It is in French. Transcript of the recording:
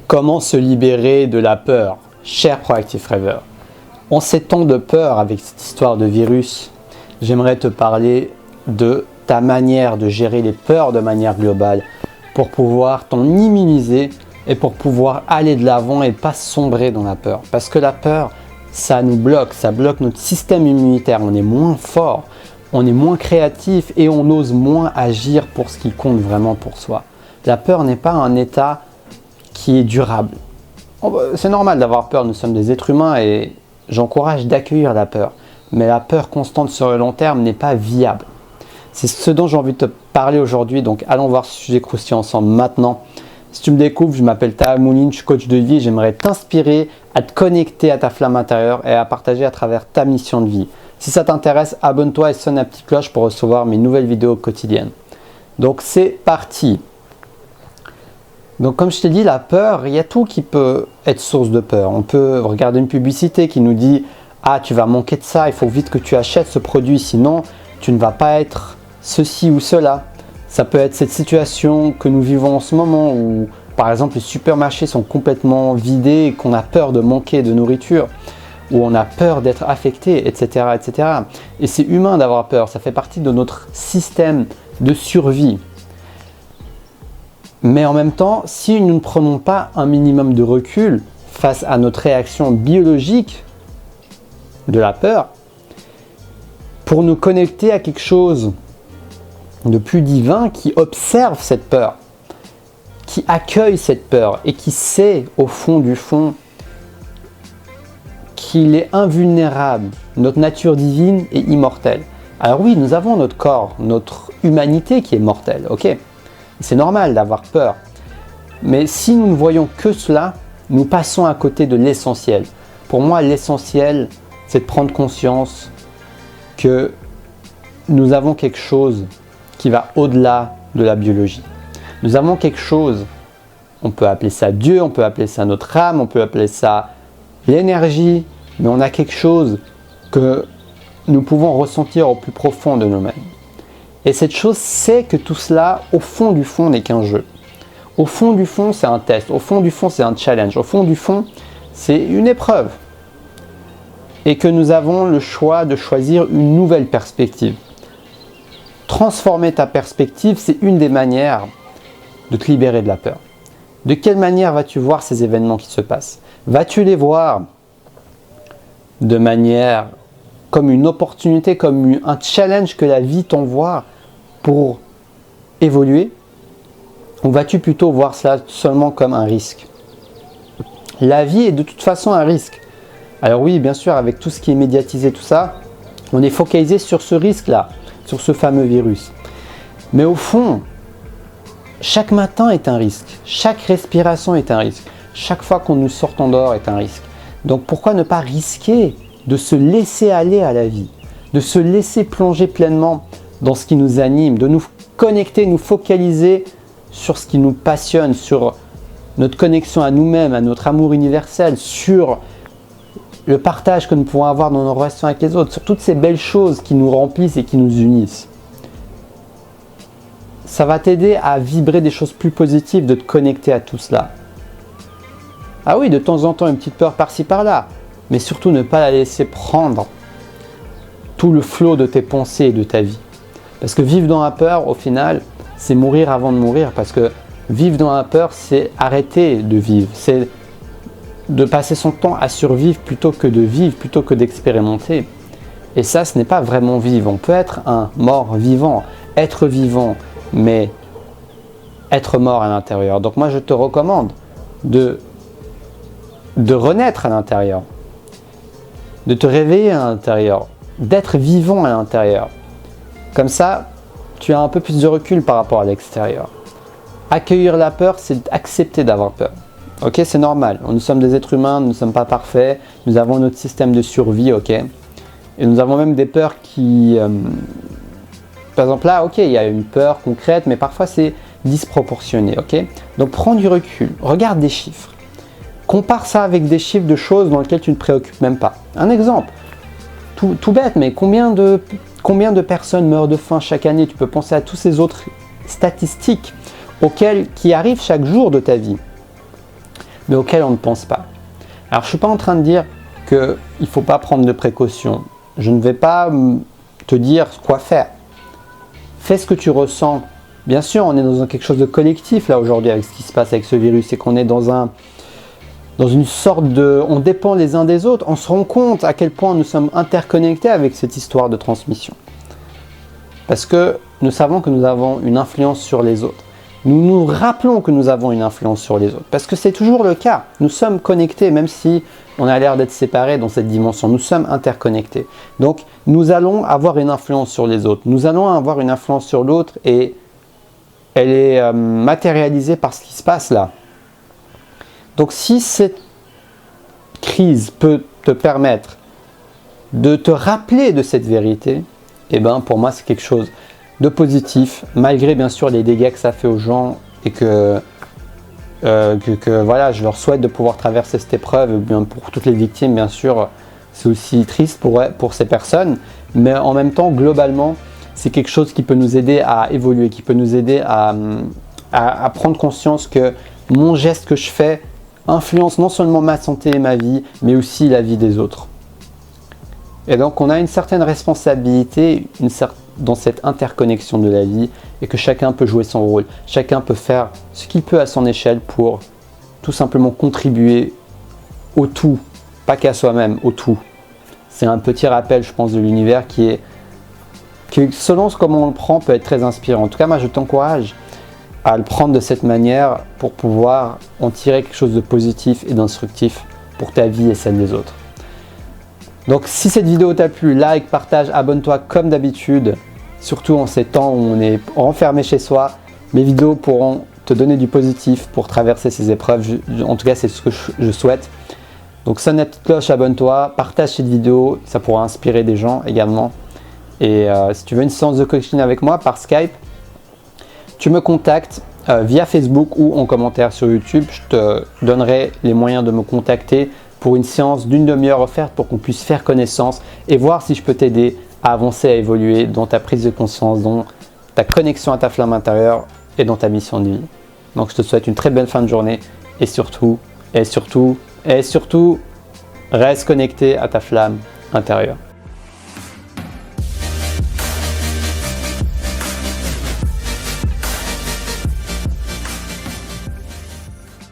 Comment se libérer de la peur, cher Proactive Rêveur? En ces temps de peur avec cette histoire de virus, j'aimerais te parler de ta manière de gérer les peurs de manière globale pour pouvoir t'en immuniser et pour pouvoir aller de l'avant et pas sombrer dans la peur. Parce que la peur, ça nous bloque, ça bloque notre système immunitaire. On est moins fort, on est moins créatif et on ose moins agir pour ce qui compte vraiment pour soi. La peur n'est pas un état qui est durable. C'est normal d'avoir peur, nous sommes des êtres humains et j'encourage d'accueillir la peur. Mais la peur constante sur le long terme n'est pas viable. C'est ce dont j'ai envie de te parler aujourd'hui, donc allons voir ce sujet croustillant ensemble maintenant. Si tu me découvres, je m'appelle Taha Mouline, je suis coach de vie et j'aimerais t'inspirer à te connecter à ta flamme intérieure et à partager à travers ta mission de vie. Si ça t'intéresse, abonne-toi et sonne la petite cloche pour recevoir mes nouvelles vidéos quotidiennes. Donc c'est parti. Donc comme je t'ai dit, la peur, il y a tout qui peut être source de peur. On peut regarder une publicité qui nous dit « Ah, tu vas manquer de ça, il faut vite que tu achètes ce produit, sinon tu ne vas pas être ceci ou cela ». Ça peut être cette situation que nous vivons en ce moment où, par exemple, les supermarchés sont complètement vidés et qu'on a peur de manquer de nourriture, où on a peur d'être affecté, etc., etc. Et c'est humain d'avoir peur, ça fait partie de notre système de survie. Mais en même temps, si nous ne prenons pas un minimum de recul face à notre réaction biologique de la peur, pour nous connecter à quelque chose de plus divin qui observe cette peur, qui accueille cette peur et qui sait au fond du fond qu'il est invulnérable, notre nature divine est immortelle. Alors oui, nous avons notre corps, notre humanité qui est mortelle, ok ? C'est normal d'avoir peur. Mais si nous ne voyons que cela, nous passons à côté de l'essentiel. Pour moi, l'essentiel, c'est de prendre conscience que nous avons quelque chose qui va au-delà de la biologie. Nous avons quelque chose, on peut appeler ça Dieu, on peut appeler ça notre âme, on peut appeler ça l'énergie, mais on a quelque chose que nous pouvons ressentir au plus profond de nous-mêmes. Et cette chose, c'est que tout cela, au fond du fond, n'est qu'un jeu. Au fond du fond, c'est un test. Au fond du fond, c'est un challenge. Au fond du fond, c'est une épreuve. Et que nous avons le choix de choisir une nouvelle perspective. Transformer ta perspective, c'est une des manières de te libérer de la peur. De quelle manière vas-tu voir ces événements qui se passent? Vas-tu les voir de manière comme une opportunité, comme un challenge que la vie t'envoie pour évoluer? Ou vas-tu plutôt voir cela seulement comme un risque? La vie est de toute façon un risque. Alors oui, bien sûr, avec tout ce qui est médiatisé, tout ça, on est focalisé sur ce risque-là, sur ce fameux virus. Mais au fond, chaque matin est un risque. Chaque respiration est un risque. Chaque fois qu'on nous sort en dehors est un risque. Donc pourquoi ne pas risquer de se laisser aller à la vie, de se laisser plonger pleinement dans ce qui nous anime, de nous connecter, nous focaliser sur ce qui nous passionne, sur notre connexion à nous-mêmes, à notre amour universel, sur le partage que nous pouvons avoir dans nos relations avec les autres, sur toutes ces belles choses qui nous remplissent et qui nous unissent. Ça va t'aider à vibrer des choses plus positives, de te connecter à tout cela. Ah oui, de temps en temps, une petite peur par-ci par-là, mais surtout ne pas la laisser prendre tout le flot de tes pensées et de ta vie. Parce que vivre dans la peur, au final, c'est mourir avant de mourir. Parce que vivre dans la peur, c'est arrêter de vivre. C'est de passer son temps à survivre plutôt que de vivre, plutôt que d'expérimenter. Et ça, ce n'est pas vraiment vivre. On peut être un mort vivant, être vivant, mais être mort à l'intérieur. Donc moi, je te recommande de renaître à l'intérieur, de te réveiller à l'intérieur, d'être vivant à l'intérieur. Comme ça, tu as un peu plus de recul par rapport à l'extérieur. Accueillir la peur, c'est accepter d'avoir peur. Ok, c'est normal. Nous sommes des êtres humains, nous ne sommes pas parfaits, nous avons notre système de survie, ok. Et nous avons même des peurs qui... par exemple là, ok, il y a une peur concrète, mais parfois c'est disproportionné, ok. Donc prends du recul, regarde des chiffres. Compare ça avec des chiffres de choses dans lesquelles tu ne te préoccupes même pas. Un exemple, tout bête, mais combien de personnes meurent de faim chaque année? Tu peux penser à tous ces autres statistiques qui arrivent chaque jour de ta vie. mais auxquelles on ne pense pas. Alors je ne suis pas en train de dire qu'il ne faut pas prendre de précautions. Je ne vais pas te dire quoi faire. Fais ce que tu ressens. Bien sûr, on est dans quelque chose de collectif là aujourd'hui avec ce qui se passe avec ce virus, et qu'on est dans une sorte de... On dépend les uns des autres. On se rend compte à quel point nous sommes interconnectés avec cette histoire de transmission. Parce que nous savons que nous avons une influence sur les autres. Nous nous rappelons que nous avons une influence sur les autres. Parce que c'est toujours le cas. Nous sommes connectés, même si on a l'air d'être séparés dans cette dimension. Nous sommes interconnectés. Donc, nous allons avoir une influence sur les autres. Nous allons avoir une influence sur l'autre et elle est matérialisée par ce qui se passe là. Donc, si cette crise peut te permettre de te rappeler de cette vérité, eh ben, pour moi, c'est quelque chose de positif, malgré bien sûr les dégâts que ça fait aux gens et que voilà, je leur souhaite de pouvoir traverser cette épreuve. Et bien pour toutes les victimes, bien sûr, c'est aussi triste pour ces personnes, mais en même temps, globalement, c'est quelque chose qui peut nous aider à évoluer, qui peut nous aider à prendre conscience que mon geste que je fais influence non seulement ma santé et ma vie, mais aussi la vie des autres. Et donc on a une certaine responsabilité dans cette interconnexion de la vie, et que chacun peut jouer son rôle. Chacun peut faire ce qu'il peut à son échelle pour tout simplement contribuer au tout, pas qu'à soi-même, au tout. C'est un petit rappel, je pense, de l'univers qui selon comment on le prend, peut être très inspirant. En tout cas, moi je t'encourage à le prendre de cette manière pour pouvoir en tirer quelque chose de positif et d'instructif pour ta vie et celle des autres. Donc si cette vidéo t'a plu, like, partage, abonne-toi comme d'habitude, surtout en ces temps où on est enfermé chez soi. Mes vidéos pourront te donner du positif pour traverser ces épreuves, en tout cas c'est ce que je souhaite. Donc sonne la petite cloche, abonne-toi, partage cette vidéo, ça pourra inspirer des gens également. Et si tu veux une séance de coaching avec moi par Skype, tu me contactes via Facebook ou en commentaire sur YouTube. Je te donnerai les moyens de me contacter pour une séance d'une demi-heure offerte pour qu'on puisse faire connaissance et voir si je peux t'aider à avancer, à évoluer dans ta prise de conscience, dans ta connexion à ta flamme intérieure et dans ta mission de vie. Donc je te souhaite une très belle fin de journée et surtout, reste connecté à ta flamme intérieure.